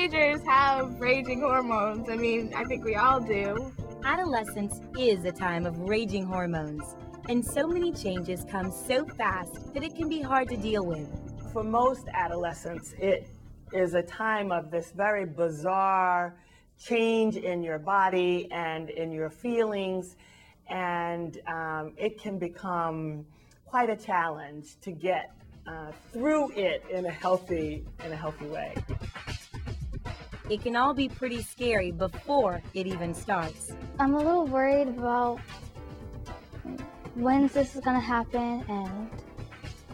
teenagers have raging hormones. I mean, I think we all do. Adolescence is a time of raging hormones, and so many changes come so fast that it can be hard to deal with. For most adolescents, it is a time of this very bizarre change in your body and in your feelings, and it can become quite a challenge to get through it in a healthy way. It can all be pretty scary before it even starts. I'm a little worried about when this is going to happen and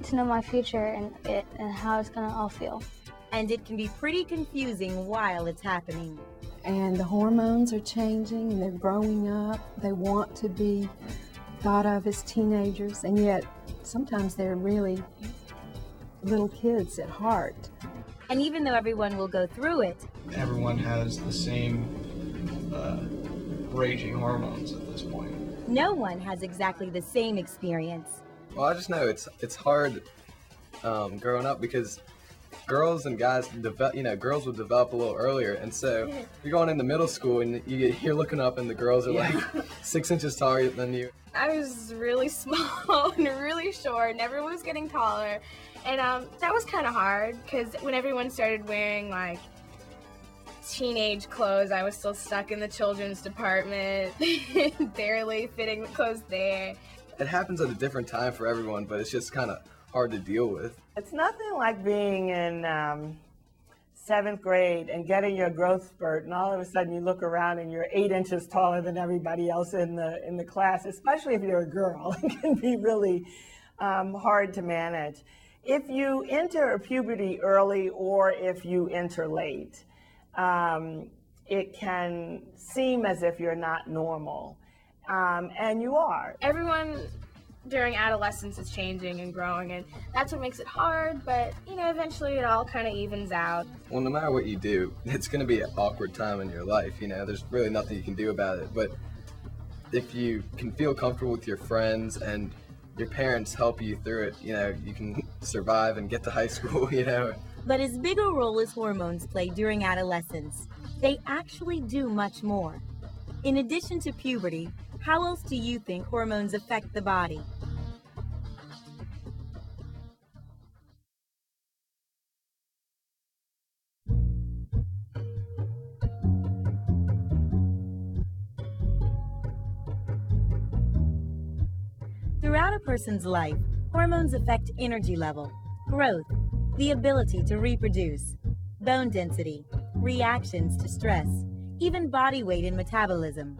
to know my future and how it's going to all feel. And it can be pretty confusing while it's happening. And the hormones are changing and they're growing up. They want to be thought of as teenagers, and yet sometimes they're really little kids at heart. And even though everyone will go through it, everyone has the same raging hormones at this point. No one has exactly the same experience. Well, I just know it's hard growing up because girls and guys girls will develop a little earlier, and so you're going into middle school and you're looking up and the girls are like 6 inches taller than you. I was really small and really short, and everyone was getting taller, and that was kind of hard because when everyone started wearing like teenage clothes, I was still stuck in the children's department, barely fitting the clothes there. It happens at a different time for everyone, but it's just kind of hard to deal with. It's nothing like being in 7th grade and getting your growth spurt, and all of a sudden you look around and you're 8 inches taller than everybody else in the class, especially if you're a girl. It can be really hard to manage. If you enter puberty early or if you enter late, it can seem as if you're not normal, and you are. Everyone during adolescence is changing and growing, and that's what makes it hard, but eventually it all kind of evens out. Well, no matter what you do, it's going to be an awkward time in your life. There's really nothing you can do about it, but if you can feel comfortable with your friends and your parents help you through it, you can survive and get to high school. But as big a role as hormones play during adolescence, they actually do much more. In addition to puberty, how else do you think hormones affect the body? Throughout a person's life, hormones affect energy level, growth, the ability to reproduce, bone density, reactions to stress, even body weight and metabolism.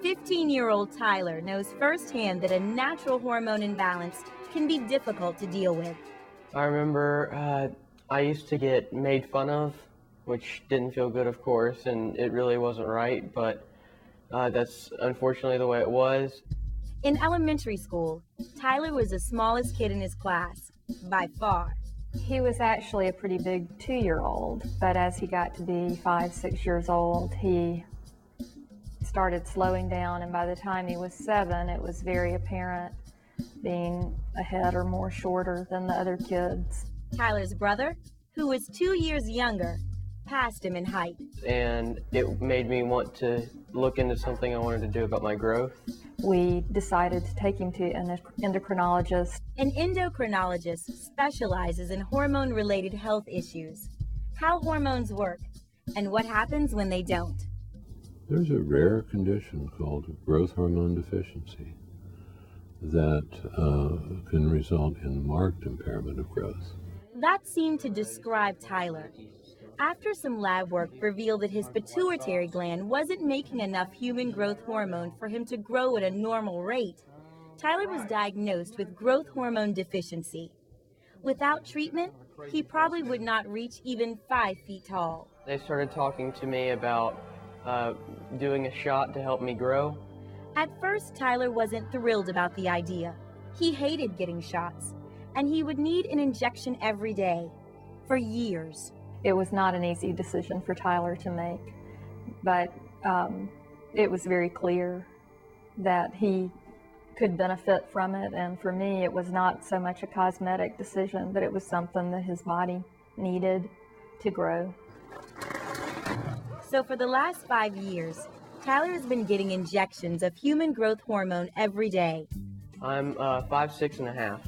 15-year-old Tyler knows firsthand that a natural hormone imbalance can be difficult to deal with. I remember I used to get made fun of, which didn't feel good, of course, and it really wasn't right, but that's unfortunately the way it was. In elementary school, Tyler was the smallest kid in his class, by far. He was actually a pretty big 2-year-old, but as he got to be 5, 6 years old, he started slowing down, and by the time he was 7, it was very apparent, being a head or more shorter than the other kids. Tyler's brother, who was 2 years younger, passed him in height. And it made me want to look into something I wanted to do about my growth. We decided to take him to an endocrinologist. An endocrinologist specializes in hormone-related health issues, how hormones work, and what happens when they don't. There's a rare condition called growth hormone deficiency that can result in marked impairment of growth. That seemed to describe Tyler. After some lab work revealed that his pituitary gland wasn't making enough human growth hormone for him to grow at a normal rate, Tyler was diagnosed with growth hormone deficiency. Without treatment, he probably would not reach even 5 feet tall. They started talking to me about doing a shot to help me grow. At first, Tyler wasn't thrilled about the idea. He hated getting shots, and he would need an injection every day, for years. It was not an easy decision for Tyler to make, but it was very clear that he could benefit from it. And for me, it was not so much a cosmetic decision, but it was something that his body needed to grow. So for the last 5 years, Tyler has been getting injections of human growth hormone every day. I'm 5'6½".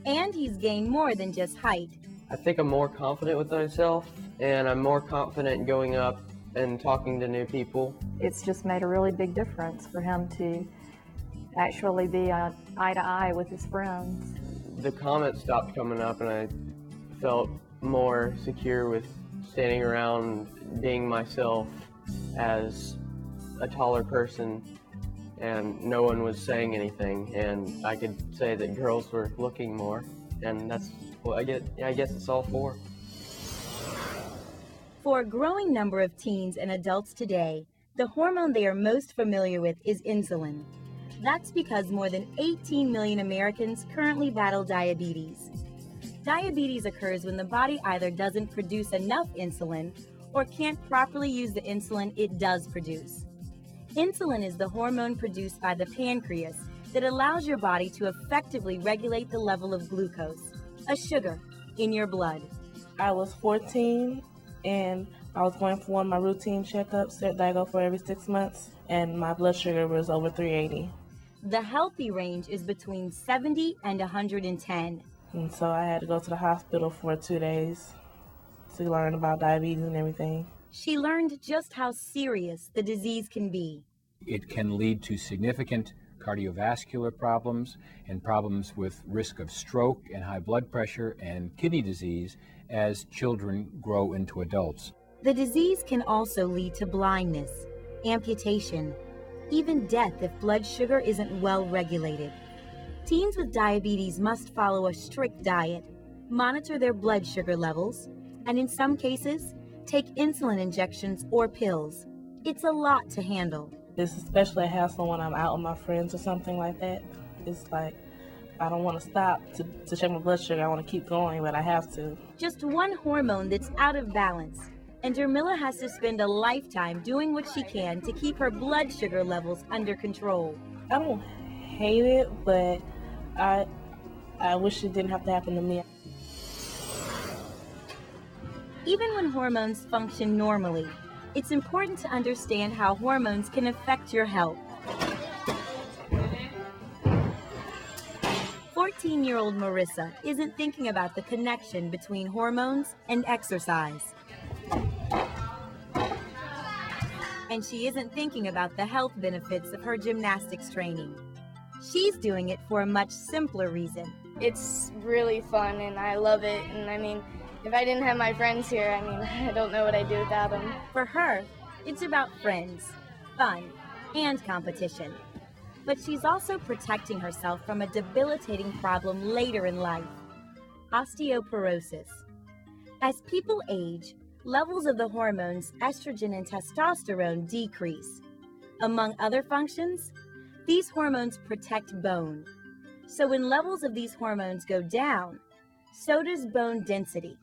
And he's gained more than just height. I think I'm more confident with myself, and I'm more confident going up and talking to new people. It's just made a really big difference for him to actually be on eye to eye with his friends. The comments stopped coming up, and I felt more secure with standing around being myself as a taller person, and no one was saying anything, and I could say that girls were looking more, and that's what I guess it's all for. For a growing number of teens and adults today, the hormone they are most familiar with is insulin. That's because more than 18 million Americans currently battle diabetes. Diabetes occurs when the body either doesn't produce enough insulin or can't properly use the insulin it does produce. Insulin is the hormone produced by the pancreas that allows your body to effectively regulate the level of glucose, a sugar, in your blood. I was 14 and I was going for one of my routine checkups that I go for every 6 months, and my blood sugar was over 380. The healthy range is between 70 and 110. And so I had to go to the hospital for 2 days to learn about diabetes and everything. She learned just how serious the disease can be. It can lead to significant cardiovascular problems and problems with risk of stroke and high blood pressure and kidney disease as children grow into adults. The disease can also lead to blindness, amputation, even death if blood sugar isn't well regulated. Teens with diabetes must follow a strict diet, monitor their blood sugar levels, and in some cases, take insulin injections or pills. It's a lot to handle. It's especially a hassle when I'm out with my friends or something like that. It's like, I don't want to stop to check my blood sugar. I want to keep going, but I have to. Just one hormone that's out of balance, and Dermilla has to spend a lifetime doing what she can to keep her blood sugar levels under control. I don't hate it, but I wish it didn't have to happen to me. Even when hormones function normally, it's important to understand how hormones can affect your health. 14-year-old Marissa isn't thinking about the connection between hormones and exercise. And she isn't thinking about the health benefits of her gymnastics training. She's doing it for a much simpler reason. It's really fun and I love it, and I mean, if I didn't have my friends here, I mean, I don't know what I'd do without them. For her, it's about friends, fun, and competition. But she's also protecting herself from a debilitating problem later in life, osteoporosis. As people age, levels of the hormones estrogen and testosterone decrease. Among other functions, these hormones protect bone. So when levels of these hormones go down, so does bone density.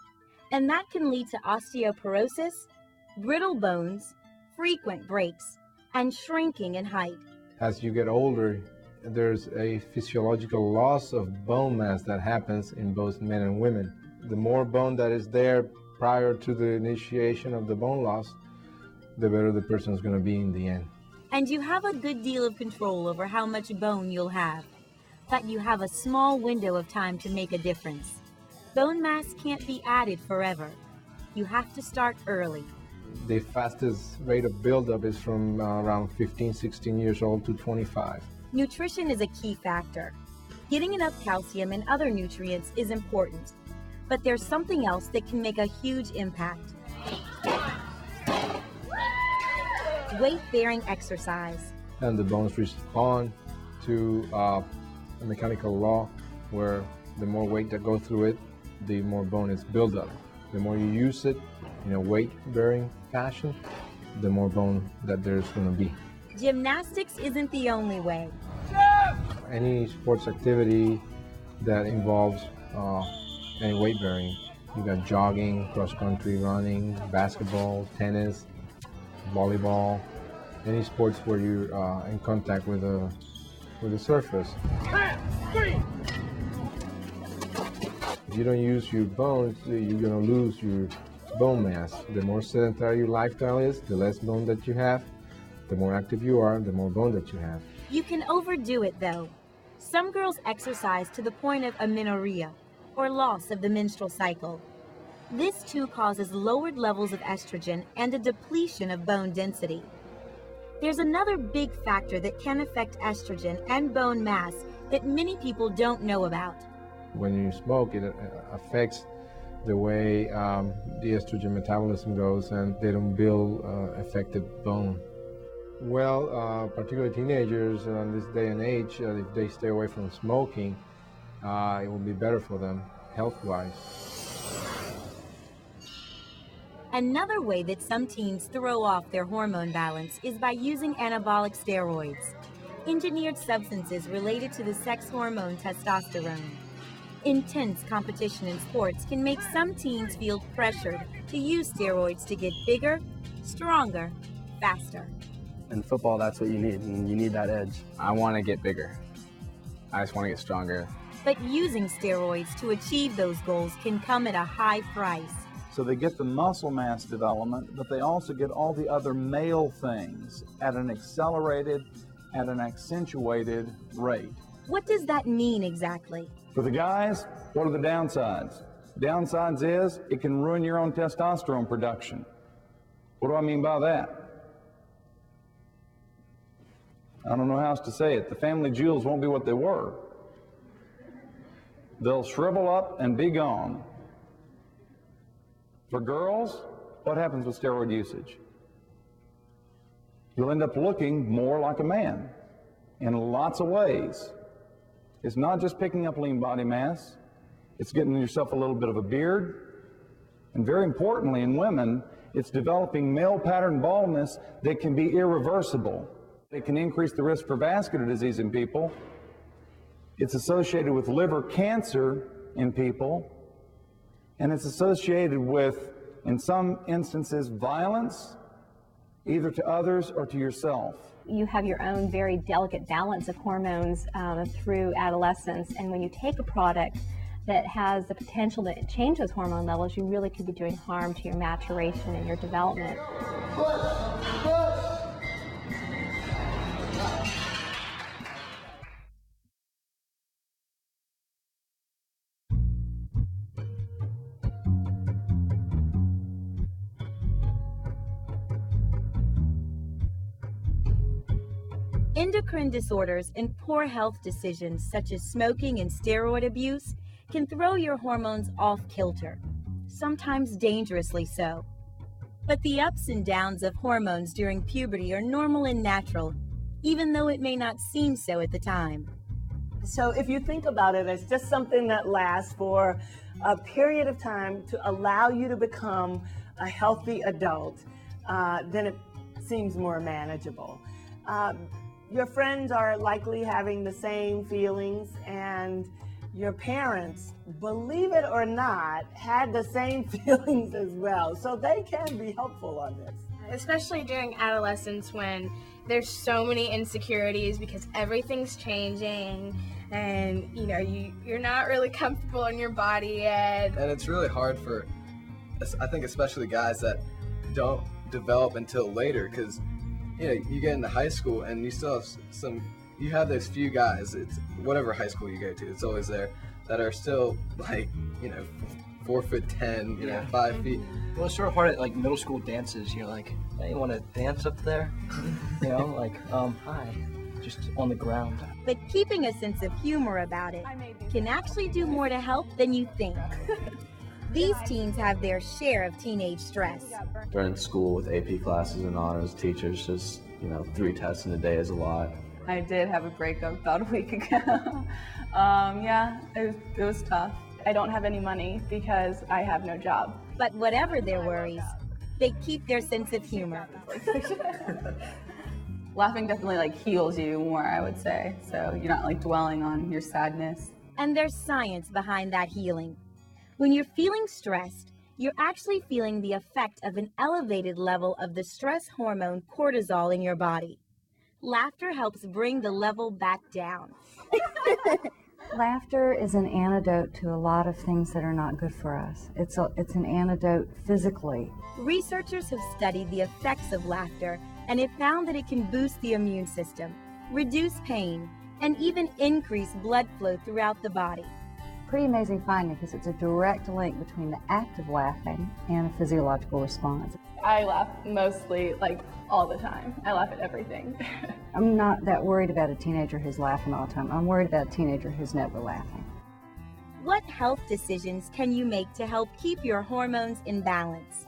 And that can lead to osteoporosis, brittle bones, frequent breaks, and shrinking in height. As you get older, there's a physiological loss of bone mass that happens in both men and women. The more bone that is there prior to the initiation of the bone loss, the better the person is going to be in the end. And you have a good deal of control over how much bone you'll have, but you have a small window of time to make a difference. Bone mass can't be added forever. You have to start early. The fastest rate of buildup is from around 15, 16 years old to 25. Nutrition is a key factor. Getting enough calcium and other nutrients is important, but there's something else that can make a huge impact. Weight-bearing exercise. And the bones respond to a mechanical law where the more weight that goes through it, the more bone is built up. The more you use it in a weight-bearing fashion, the more bone that there's going to be. Gymnastics isn't the only way. Any sports activity that involves any weight bearing, you got jogging, cross-country running, basketball, tennis, volleyball, any sports where you're in contact with with the surface. If you don't use your bones, you're going to lose your bone mass. The more sedentary your lifestyle is, the less bone that you have. The more active you are, the more bone that you have. You can overdo it, though. Some girls exercise to the point of amenorrhea, or loss of the menstrual cycle. This too causes lowered levels of estrogen and a depletion of bone density. There's another big factor that can affect estrogen and bone mass that many people don't know about. When you smoke, it affects the way the estrogen metabolism goes, and they don't build effective bone. Well, particularly teenagers in this day and age, if they stay away from smoking, it will be better for them health-wise. Another way that some teens throw off their hormone balance is by using anabolic steroids, engineered substances related to the sex hormone testosterone. Intense competition in sports can make some teens feel pressured to use steroids to get bigger, stronger, faster. In football, that's what you need, and you need that edge. I want to get bigger. I just want to get stronger. But using steroids to achieve those goals can come at a high price. So they get the muscle mass development, but they also get all the other male things at an accelerated, at an accentuated rate. What does that mean exactly? For the guys, what are the downsides? Downsides is it can ruin your own testosterone production. What do I mean by that? I don't know how else to say it. The family jewels won't be what they were. They'll shrivel up and be gone. For girls, what happens with steroid usage? You'll end up looking more like a man in lots of ways. It's not just picking up lean body mass. It's getting yourself a little bit of a beard. And very importantly, in women, it's developing male pattern baldness that can be irreversible. It can increase the risk for vascular disease in people. It's associated with liver cancer in people. And it's associated with, in some instances, violence, either to others or to yourself. You have your own very delicate balance of hormones through adolescence, and when you take a product that has the potential to change those hormone levels, you really could be doing harm to your maturation and your development. Endocrine disorders and poor health decisions such as smoking and steroid abuse can throw your hormones off kilter, sometimes dangerously so. But the ups and downs of hormones during puberty are normal and natural, even though it may not seem so at the time. So if you think about it as just something that lasts for a period of time to allow you to become a healthy adult, then it seems more manageable. Your friends are likely having the same feelings, and your parents, believe it or not, had the same feelings as well. So they can be helpful on this. Especially during adolescence when there's so many insecurities because everything's changing and you're not really comfortable in your body yet. And it's really hard for, I think especially guys that don't develop until later, because you get into high school and you still have you have those few guys, it's whatever high school you go to, it's always there, that are still 4'10", 5 feet. Well, it's sort of hard at like middle school dances. You're like, hey, you want to dance up there? Hi, just on the ground. But keeping a sense of humor about it can actually do more to help than you think. These teens have their share of teenage stress. During school with AP classes and honors, teachers just, 3 tests in a day is a lot. I did have a breakup about a week ago. It was tough. I don't have any money because I have no job. But whatever their worries, they keep their sense of humor. Laughing definitely heals you more, I would say. So you're not dwelling on your sadness. And there's science behind that healing. When you're feeling stressed, you're actually feeling the effect of an elevated level of the stress hormone cortisol in your body. Laughter helps bring the level back down. Laughter is an antidote to a lot of things that are not good for us. It's an antidote physically. Researchers have studied the effects of laughter and have found that it can boost the immune system, reduce pain, and even increase blood flow throughout the body. Pretty amazing finding because it's a direct link between the act of laughing and a physiological response. I laugh mostly, like, all the time. I laugh at everything. I'm not that worried about a teenager who's laughing all the time. I'm worried about a teenager who's never laughing. What health decisions can you make to help keep your hormones in balance?